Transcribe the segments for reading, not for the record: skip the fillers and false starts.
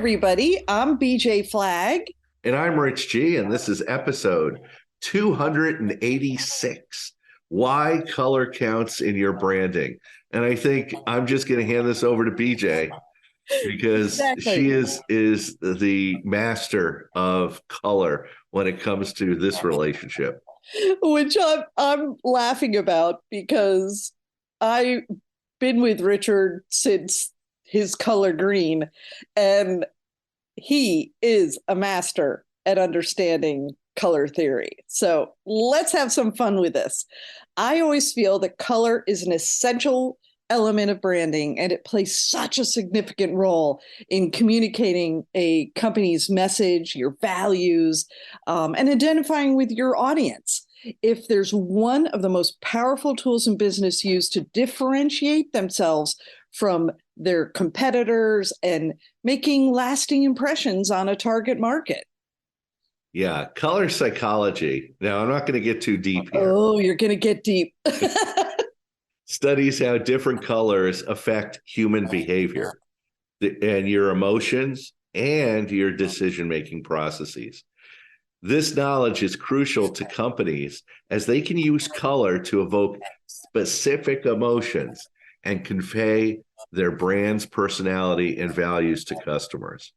everybody. I'm BJ Flagg. And I'm Rich G, and this is episode 286. Why color counts in your branding. And I think I'm just going to hand this over to BJ because Exactly. she is the master of color when it comes to this relationship. Which I'm laughing about because I've been with Richard since his color green, and he is a master at understanding color theory. So let's have some fun with this. I always feel that color is an essential element of branding, and it plays such a significant role in communicating a company's message, your values, and identifying with your audience. If there's one of the most powerful tools in business used to differentiate themselves from their competitors and making lasting impressions on a target market. Yeah, color psychology. Now, I'm not going to get too deep here. Oh, you're going to get deep. Studies how different colors affect human behavior and your emotions and your decision-making processes. This knowledge is crucial to companies as they can use color to evoke specific emotions and convey their brand's personality and values to customers.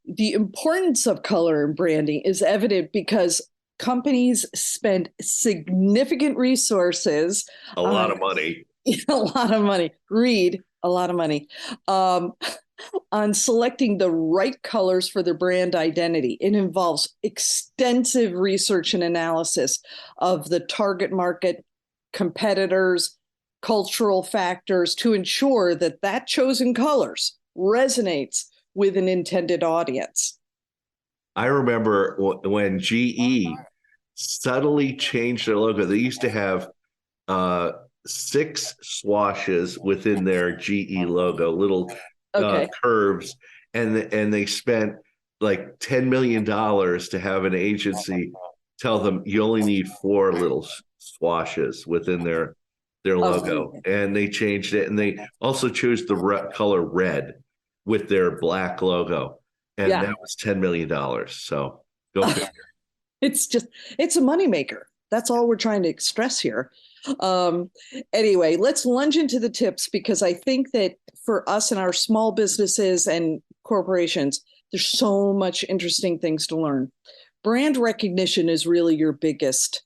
The importance of color and branding is evident because companies spend significant resources A lot of money. a lot of money. Read a lot of money. On selecting the right colors for their brand identity. It involves extensive research and analysis of the target market, competitors, cultural factors to ensure that that chosen colors resonates with an intended audience. I remember when GE subtly changed their logo. They used to have six swashes within their GE logo, little Okay. curves, and they spent like $10 million to have an agency tell them you only need four little swashes within their logo, and they changed it, and they also chose the color red with their black logo, and Yeah. that was $10 million. So go figure. It's a moneymaker. That's all we're trying to stress here. Um, anyway, let's lunge into the tips because I think that for us and our small businesses and corporations, there's so much interesting things to learn. Brand recognition is really your biggest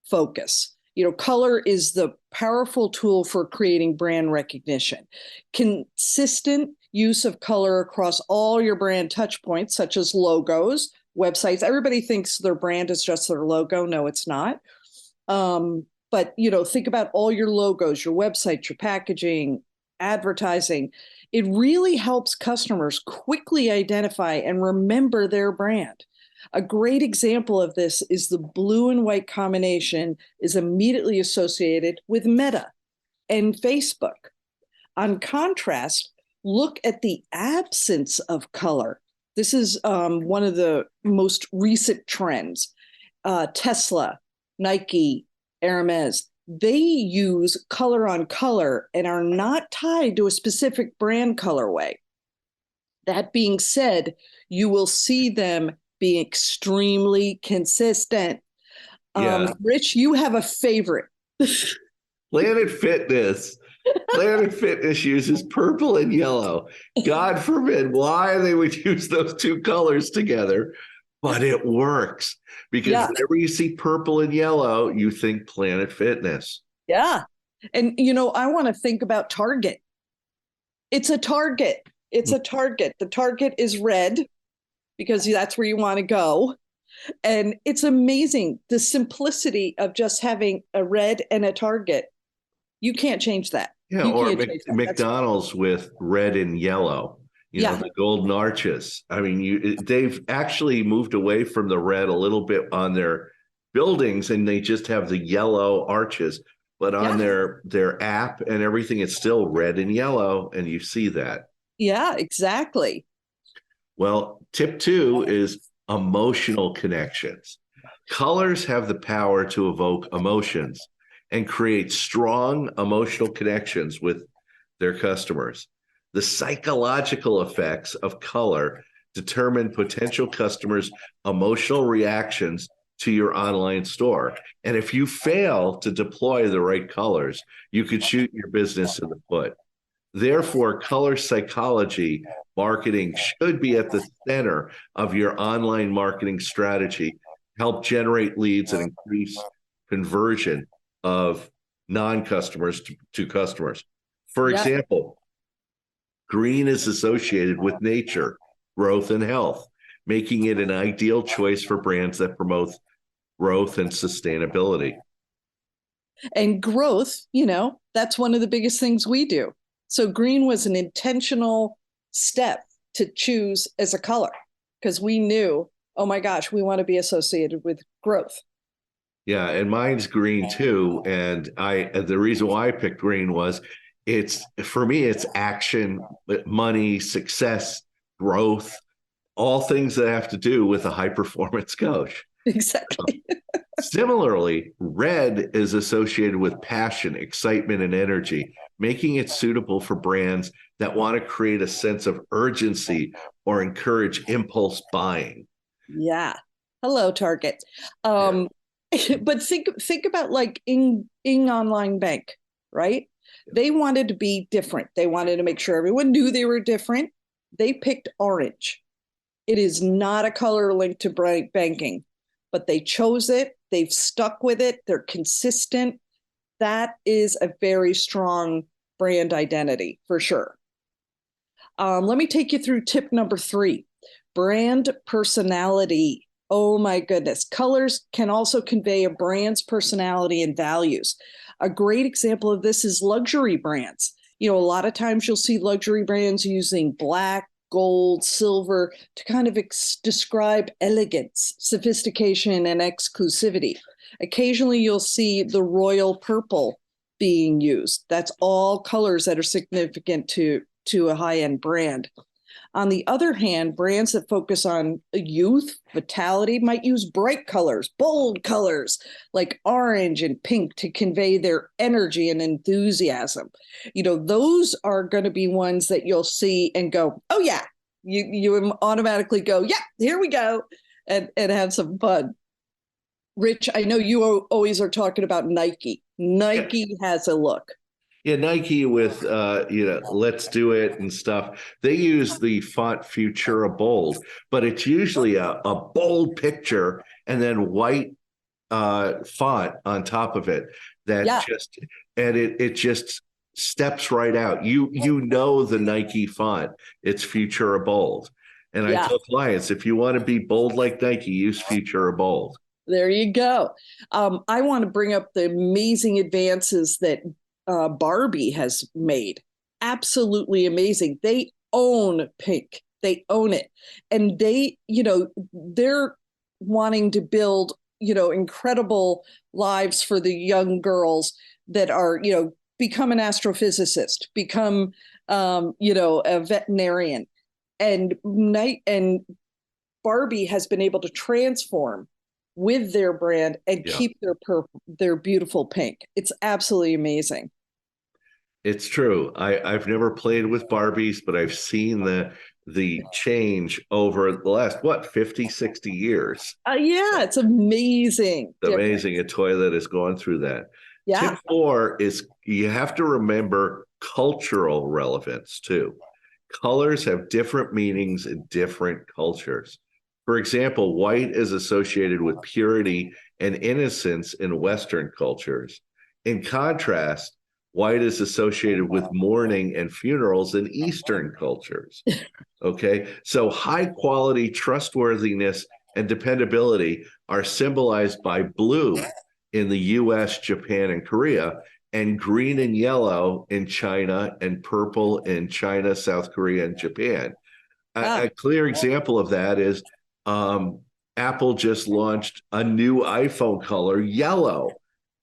focus. Color is the powerful tool for creating brand recognition. Consistent use of color across all your brand touch points, such as logos, websites. Everybody thinks their brand is just their logo. No, it's not. But think about all your logos, your website, your packaging, advertising. It really helps customers quickly identify and remember their brand. A great example of this is the blue and white combination is immediately associated with Meta and Facebook. On contrast, look at the absence of color. This is one of the most recent trends. Tesla, Nike, Hermes, they use color on color and are not tied to a specific brand colorway. That being said, you will see them be extremely consistent. Yeah. Rich, you have a favorite. Planet Fitness. Planet Fitness uses purple and yellow. God forbid why they would use those two colors together, but it works because whenever you see purple and yellow, you think Planet Fitness. Yeah. And, I want to think about Target. It's a Target. It's a Target. The Target is red because that's where you want to go. And it's amazing the simplicity of just having a red and a Target. You can't change that. Yeah, or McDonald's with red and yellow. The golden arches. I mean, they've actually moved away from the red a little bit on their buildings, and they just have the yellow arches. But on their app and everything, it's still red and yellow, and you see that. Yeah, exactly. Well, tip 2 is emotional connections. Colors have the power to evoke emotions and create strong emotional connections with their customers. The psychological effects of color determine potential customers' emotional reactions to your online store. And if you fail to deploy the right colors, you could shoot your business in the foot. Therefore, color psychology marketing should be at the center of your online marketing strategy, help generate leads and increase conversion of non-customers to customers. For Yeah. example, green is associated with nature, growth, and health, making it an ideal choice for brands that promote growth and sustainability. And growth, you know, that's one of the biggest things we do. So green was an intentional step to choose as a color because we knew, oh my gosh, we want to be associated with growth. Yeah, and mine's green too. And the reason why I picked green was it's for me, it's action, money, success, growth, all things that have to do with a high performance coach. Exactly. Similarly, red is associated with passion, excitement, and energy, making it suitable for brands that want to create a sense of urgency or encourage impulse buying. Yeah. Hello, Target. Yeah. But think about like Ing Online Bank, right? They wanted to be different. They wanted to make sure everyone knew they were different. They picked orange. It is not a color linked to banking, but they chose it. They've stuck with it. They're consistent. That is a very strong brand identity for sure. Let me take you through tip number 3, brand personality. Oh my goodness. Colors can also convey a brand's personality and values. A great example of this is luxury brands. You know, a lot of times you'll see luxury brands using black, gold, silver to kind of describe elegance, sophistication, and exclusivity. Occasionally you'll see the royal purple being used. That's all colors that are significant to a high-end brand. On the other hand, brands that focus on youth, vitality might use bright colors, bold colors like orange and pink to convey their energy and enthusiasm. You know, those are going to be ones that you'll see and go, oh yeah, you automatically go, yeah, here we go, and have some fun. Rich, I know you always are talking about Nike. Nike has a look. Yeah, Nike with let's do it and stuff. They use the font Futura Bold, but it's usually a bold picture and then white font on top of it that Yeah. just and it just steps right out. You know the Nike font. It's Futura Bold. And I Yeah. tell clients, if you want to be bold like Nike, use Futura Bold. There you go. I want to bring up the amazing advances that Barbie has made. Absolutely amazing. They own pink. They own it. And they, you know, they're wanting to build, you know, incredible lives for the young girls that are, you know, become an astrophysicist, become, you know, a veterinarian. And Barbie has been able to transform with their brand and Yeah. keep their beautiful pink. It's absolutely amazing. It's true. I've never played with Barbies, but I've seen the change over the last, what, 50, 60 years. Yeah, it's amazing. It's amazing a toy that has gone through that. Yeah. Tip 4 is you have to remember cultural relevance too. Colors have different meanings in different cultures. For example, white is associated with purity and innocence in Western cultures. In contrast, white is associated with mourning and funerals in Eastern cultures. Okay, so high quality, trustworthiness, and dependability are symbolized by blue in the US, Japan, and Korea, and green and yellow in China, and purple in China, South Korea, and Japan. A clear example of that is Apple just launched a new iPhone color, yellow.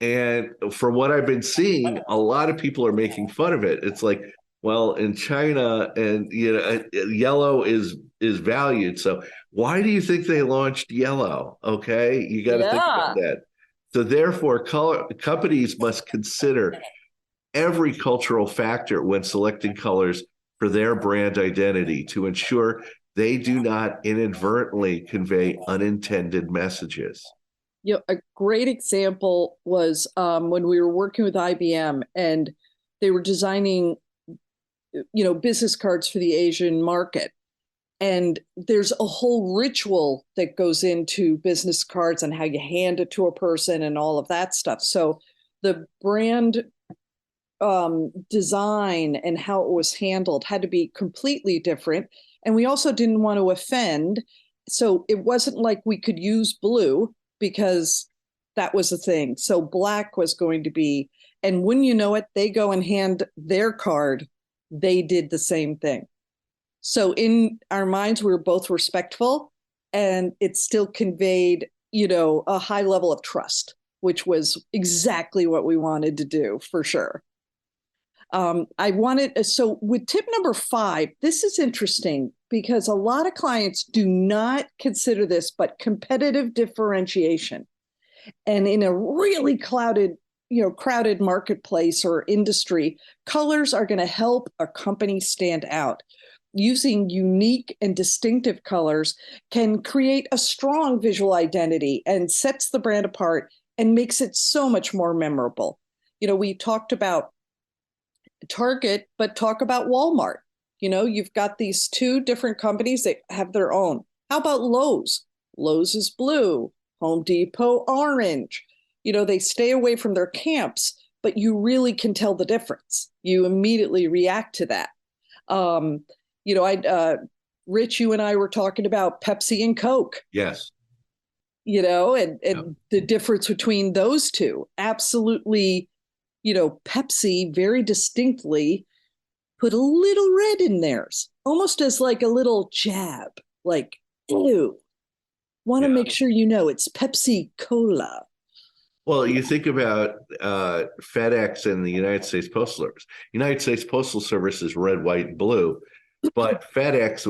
And from what I've been seeing, a lot of people are making fun of it. It's like, well, in China, and yellow is valued. So why do you think they launched yellow? Okay, you got to think about that. So therefore, companies must consider every cultural factor when selecting colors for their brand identity to ensure they do not inadvertently convey unintended messages. You know, a great example was when we were working with IBM and they were designing, business cards for the Asian market. And there's a whole ritual that goes into business cards and how you hand it to a person and all of that stuff. So the brand design and how it was handled had to be completely different. And we also didn't want to offend. So it wasn't like we could use blue because that was a thing. So black was going to be, and when you know it, they go and hand their card. They did the same thing. So in our minds, we were both respectful, and it still conveyed, a high level of trust, which was exactly what we wanted to do for sure. So with tip number 5, this is interesting because a lot of clients do not consider this, but competitive differentiation. And in a really crowded marketplace or industry, colors are going to help a company stand out. Using unique and distinctive colors can create a strong visual identity and sets the brand apart and makes it so much more memorable. We talked about Target, but talk about Walmart. You've got these 2 different companies that have their own. How about Lowe's? Lowe's is blue, Home Depot, orange. They stay away from their camps, but you really can tell the difference. You immediately react to that. Rich, you and I were talking about Pepsi and Coke. Yes. And the difference between those two. Absolutely, Pepsi very distinctly put a little red in theirs, almost as like a little jab, like, ew, want to make sure it's Pepsi Cola. Well, you think about FedEx and the United States Postal Service. United States Postal Service is red, white, and blue, but FedEx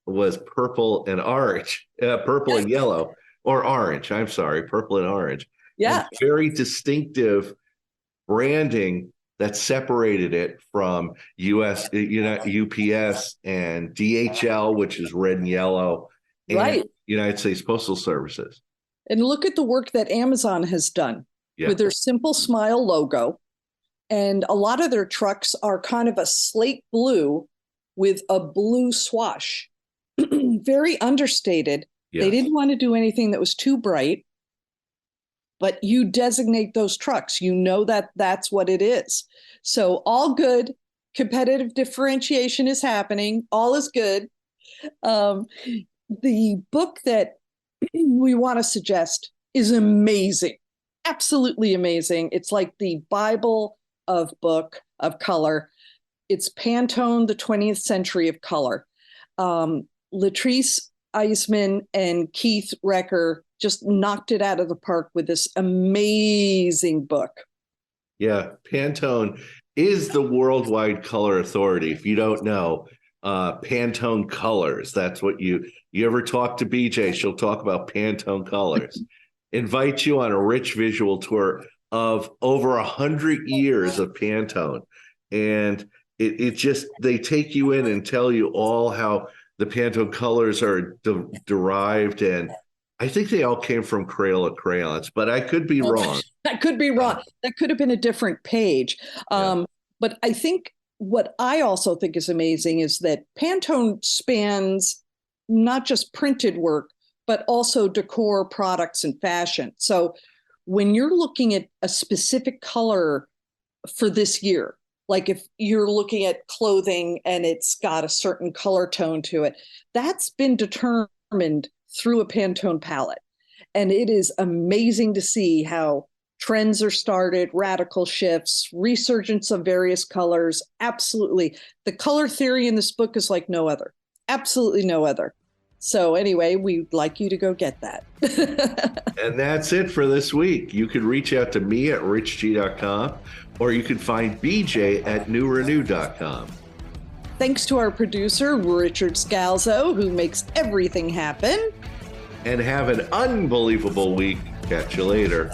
was purple and orange, purple and yellow, or orange. I'm sorry, purple and orange. Yeah, and very distinctive branding that separated it from UPS and DHL, which is red and yellow, and right. United States Postal Services. And look at the work that Amazon has done with their Simple Smile logo. And a lot of their trucks are kind of a slate blue with a blue swash. Very understated. Yes. They didn't want to do anything that was too bright, but you designate those trucks. That that's what it is. So all good. Competitive differentiation is happening. All is good. The book that we want to suggest is amazing. Absolutely amazing. It's like the Bible of color. It's Pantone, the 20th Century of Color. Latrice Eisman and Keith Recker just knocked it out of the park with this amazing book. Yeah, Pantone is the worldwide color authority. If you don't know, Pantone colors. That's what you ever talk to BJ, she'll talk about Pantone colors. Invite you on a rich visual tour of over 100 years of Pantone. And it just, they take you in and tell you all how the Pantone colors are derived. And I think they all came from Crayola crayons, but I could be wrong. That could be wrong. That could have been a different page. But I think what I also think is amazing is that Pantone spans not just printed work, but also decor, products, and fashion. So when you're looking at a specific color for this year, like if you're looking at clothing and it's got a certain color tone to it, that's been determined through a Pantone palette. And it is amazing to see how trends are started, radical shifts, resurgence of various colors. Absolutely. The color theory in this book is like no other. Absolutely no other. So anyway, we'd like you to go get that. And that's it for this week. You can reach out to me at richg.com, or you can find BJ at newrenew.com. Thanks to our producer, Richard Scalzo, who makes everything happen. And have an unbelievable week. Catch you later.